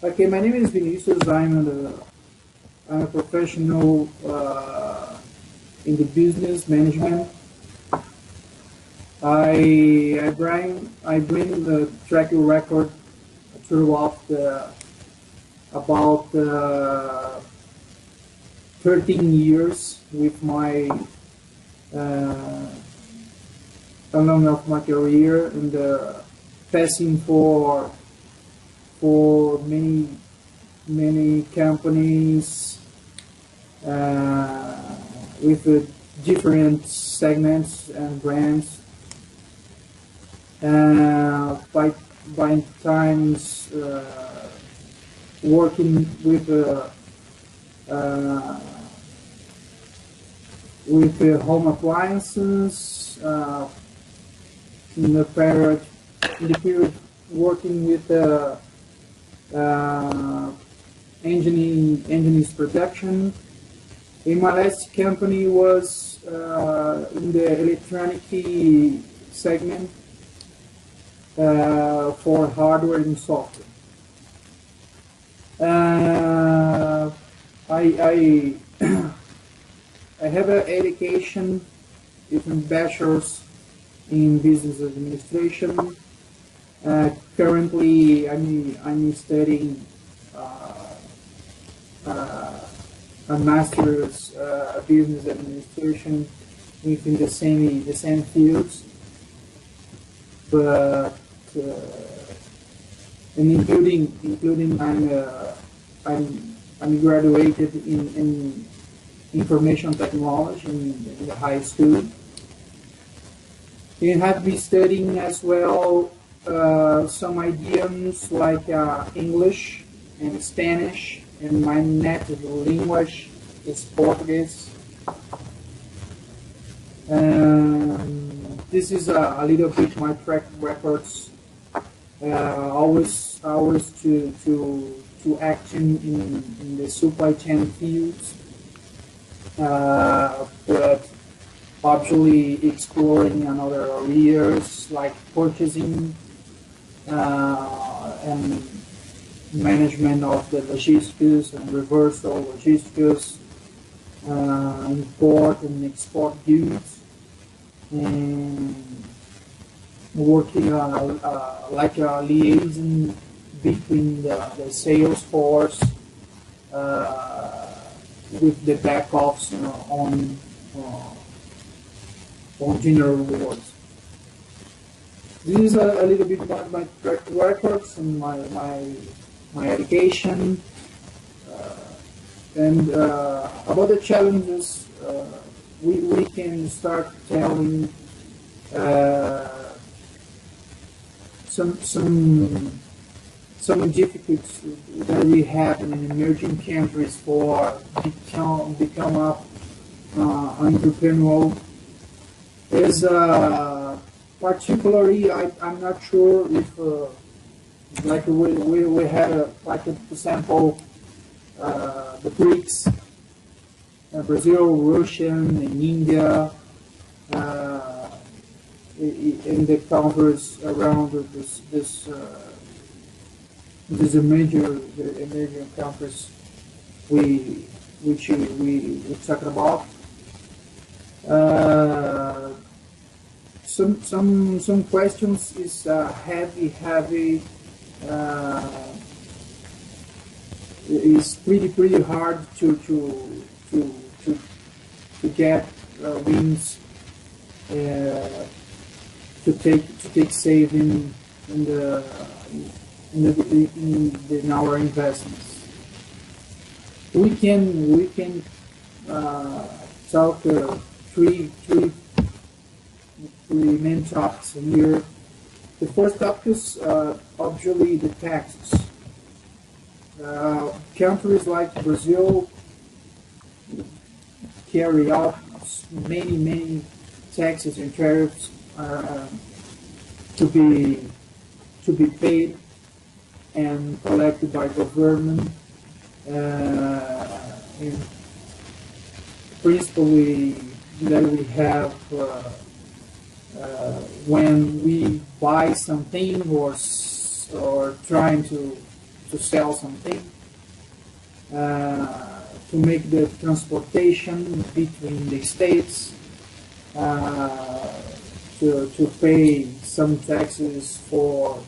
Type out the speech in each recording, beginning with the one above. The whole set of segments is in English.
Okay, my name is Vinicius. I'm a professional in the business management. I bring the track record throughout about 13 years with my uh, along of my career and passing for many companies with different segments and brands. By times working uh, with home appliances in the period working with uh, engine's production. In my last company was in the electronic segment for hardware and software. I I have an education, even bachelor's in business administration. Currently, I'm studying uh, a master's business administration within the same fields, but and including I'm graduated in information technology in the high school. You have been studying as well some idioms like English and Spanish, and my native language is Portuguese. This is a little bit my track records. Always to act in the supply chain fields, but actually exploring another areas like purchasing and management of the logistics and reversal logistics, import and export goods, and working like a liaison between the sales force with the back office on general rewards. This is a little bit about my track records and my education, and about the challenges. We can start telling some difficulties that we have in emerging countries for become up entrepreneurial. Is particularly I'm not sure if like we had like an example the BRICS, Brazil, Russia, and India, in the countries around this emerging countries we talked about. Some questions is heavy. It's pretty hard to get wins, to take saving in our investments. We can talk three main topics here. The first topic is obviously the taxes. Countries like Brazil carry out many taxes and tariffs to be paid and collected by government. And principally that we have when we buy something or trying to to sell something, to make the transportation between the states, to pay some taxes for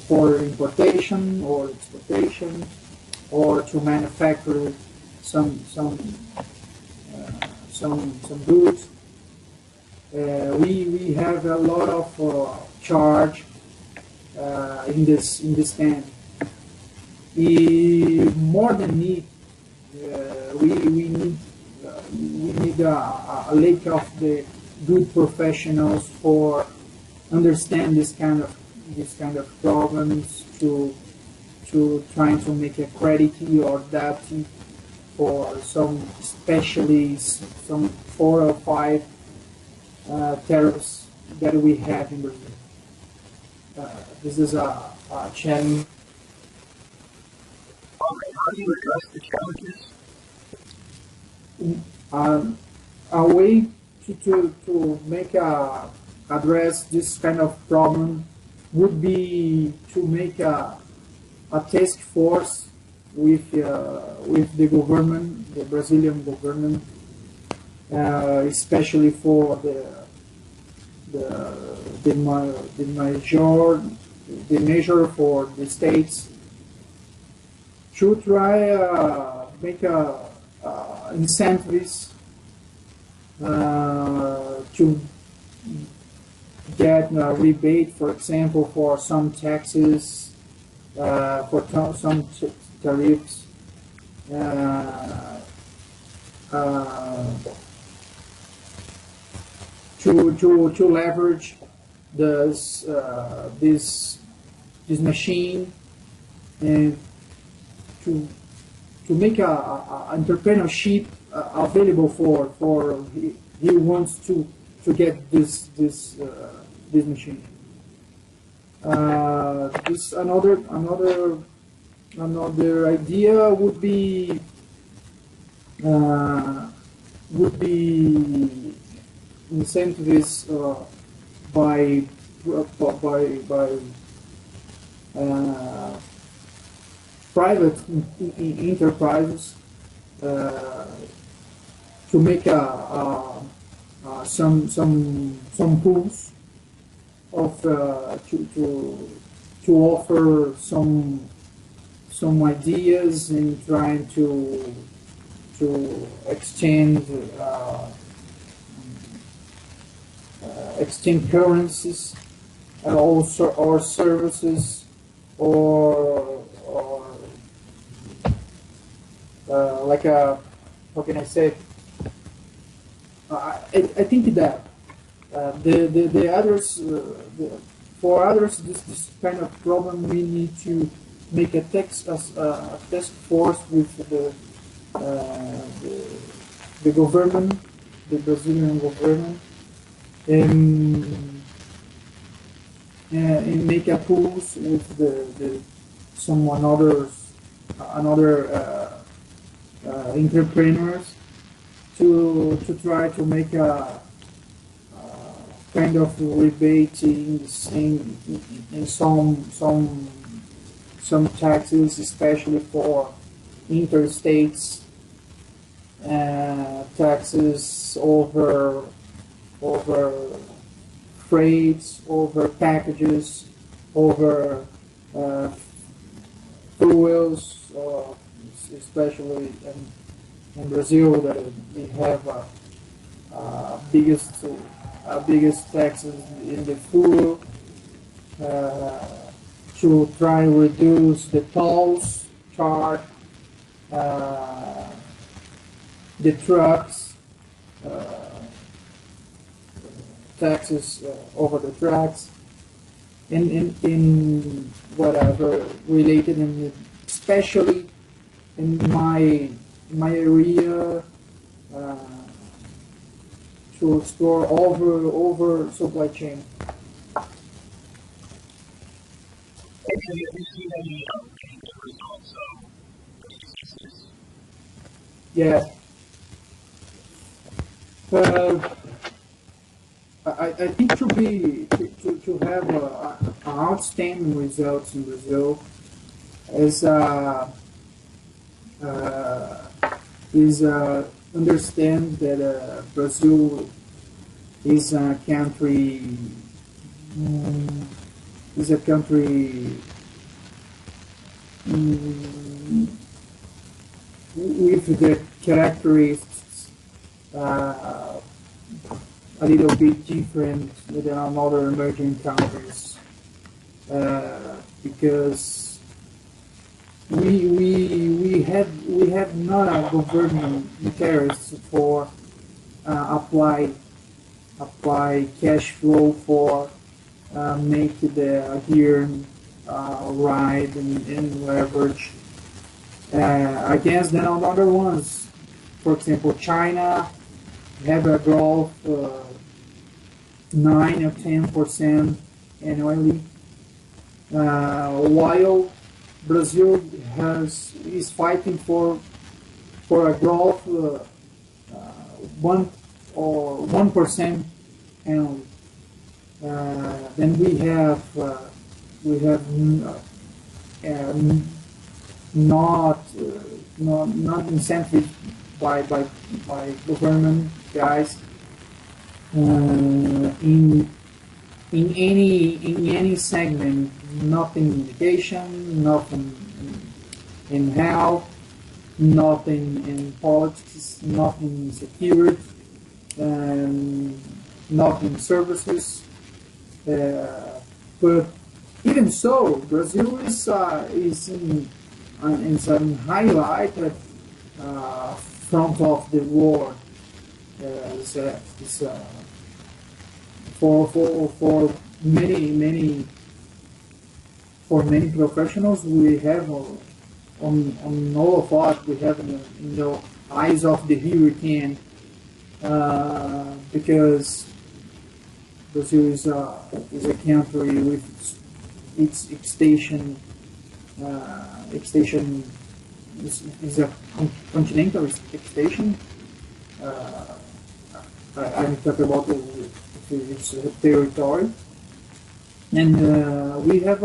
importation or exportation, or to manufacture some goods. We have a lot of charge in this end. More than need, we need a lack of the good professionals for understand this kind of problems, to trying to make a credit or debt for some specialists, some 4 or 5 tariffs that we have in Brazil. This is a challenge. How do you address the challenges? A way to make address this kind of problem would be to make a task force with the government, the Brazilian government, especially for the measure for the states, to try make incentives to get a rebate, for example, for some taxes, for some tariffs, to leverage this machine, and to make a entrepreneurship available for he wants to get this machine. This another idea would be incentives by private enterprises to make some pools of to offer some ideas and trying to exchange currencies, and also or services, or like a, how can I say? I think that the others, for others, this kind of problem, we need to make a task force with the government, the Brazilian government, and make a pools with another entrepreneurs to try to make a kind of rebate in some taxes, especially for interstates, taxes over freights, over packages, over fuels, especially in Brazil, that we have biggest taxes in the fuel, to try and reduce the tolls charged, the trucks, taxes over the trucks, in whatever related, and especially in my area, to explore over supply chain. Have you seen any results of? Yeah. I think to have outstanding results in Brazil. Is understand that Brazil is a country is a country with the characteristics a little bit different than other emerging countries because we have not a government interest for apply cash flow for make the here ride and leverage against the other ones. For example, China have a growth 9 or 10% annually, while Brazil is fighting for a growth 1% annually. Then we have not incentive by government guys in any segment, nothing in education, nothing in health, nothing in politics, nothing in security, nothing in services. But even so, Brazil is in some highlighted front of the world. For many professionals, we have on all of us, we have in the eyes of the hurricane because Brazil is a country with its extension is a continental extension. I'm talking about its territory, and we have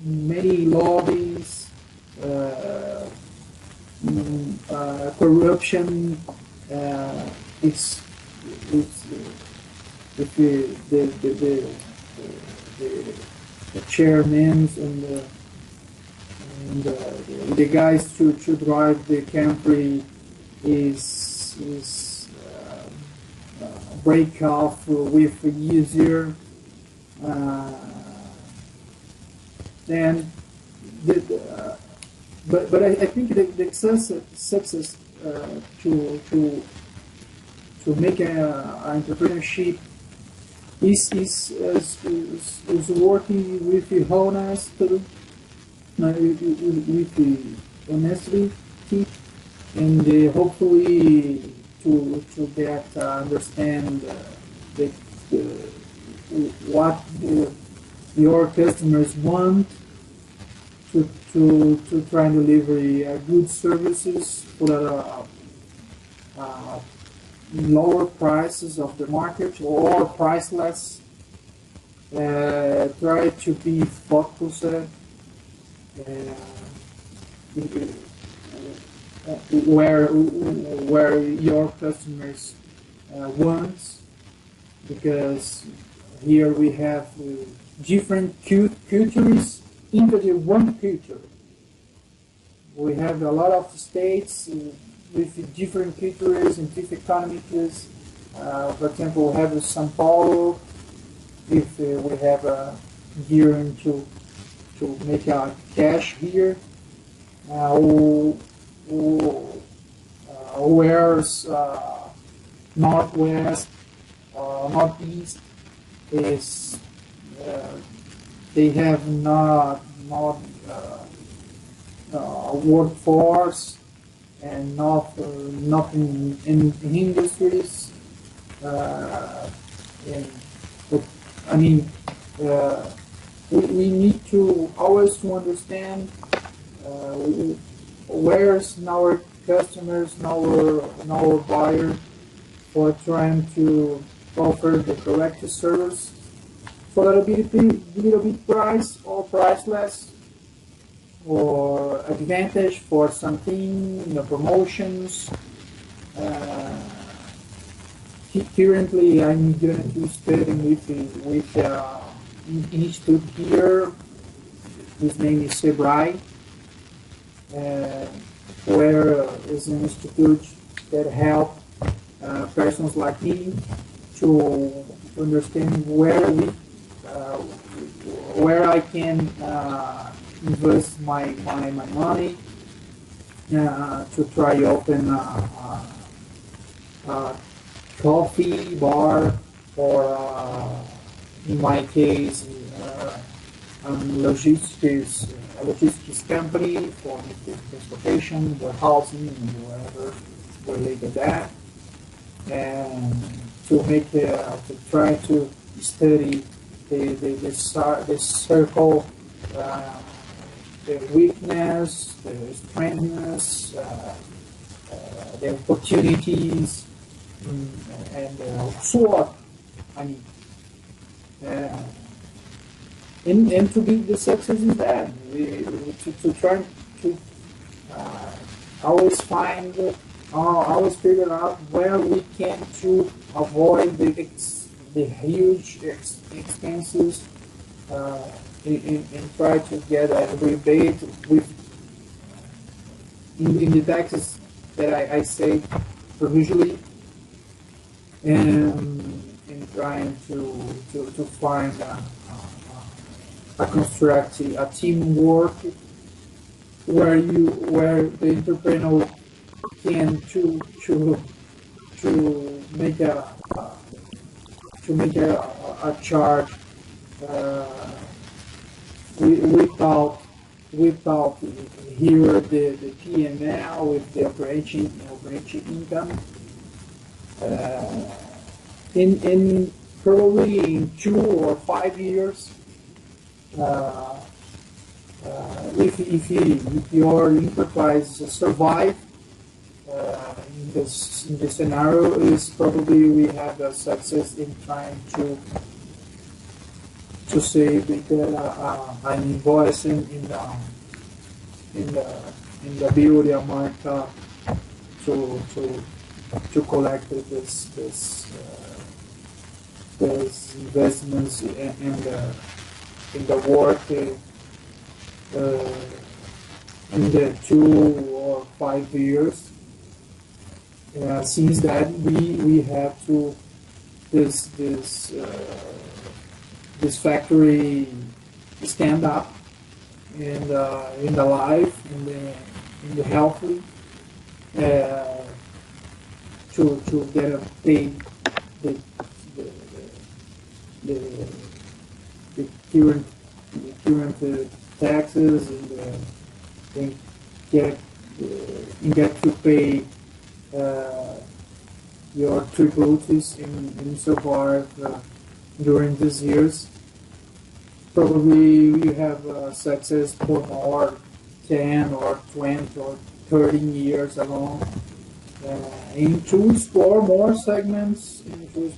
many lobbies, corruption. It's the chairmen and the guys to drive the country is break off with easier then but I think the success to make an entrepreneurship is working with the honesty, with the honesty, and hopefully to get understand what your customers want to try and deliver good services for lower prices of the market or priceless. Try to be focused where your customers want, because here we have different cultures into the one culture. We have a lot of states with different cultures and different economies. For example, we have São Paulo. If we have here to make a cash here, whereas Northwest, Northeast is they have not workforce and nothing in industries. But I mean, we need to always to understand where's our customers, our buyer, for trying to offer the correct service for a little bit price or priceless or advantage for something, promotions. Uh, Currently, I'm going to study with institute here. His name is Sebrae, uh, where is an institute that help persons like me to understand where I can invest my money to try open a coffee bar or in my case logistics company for transportation, warehousing, and whatever related to that, and to try to study the circle, the weakness, the strengths, the opportunities, and SWOT. I mean, and to be the success in that, to try to always find, always figure out where we can to avoid the huge expenses, and try to get a rebate with in the taxes that I say provisionally, and trying to find a construct a teamwork where the entrepreneur can to make a charge without here the P&L with the operating income. In probably in 2 or 5 years, if your enterprise survive in this scenario, is probably we have a success in trying to say because I'm invoicing in the beauty of market to collect this investments in the work in the 2 or 5 years. Since that we have to this factory stand up and in the life in the healthy to get a pay the current taxes and get to pay your tributes in so far during these years. Probably you have success for more 10 or 20 or 30 years along, and to explore more segments, and to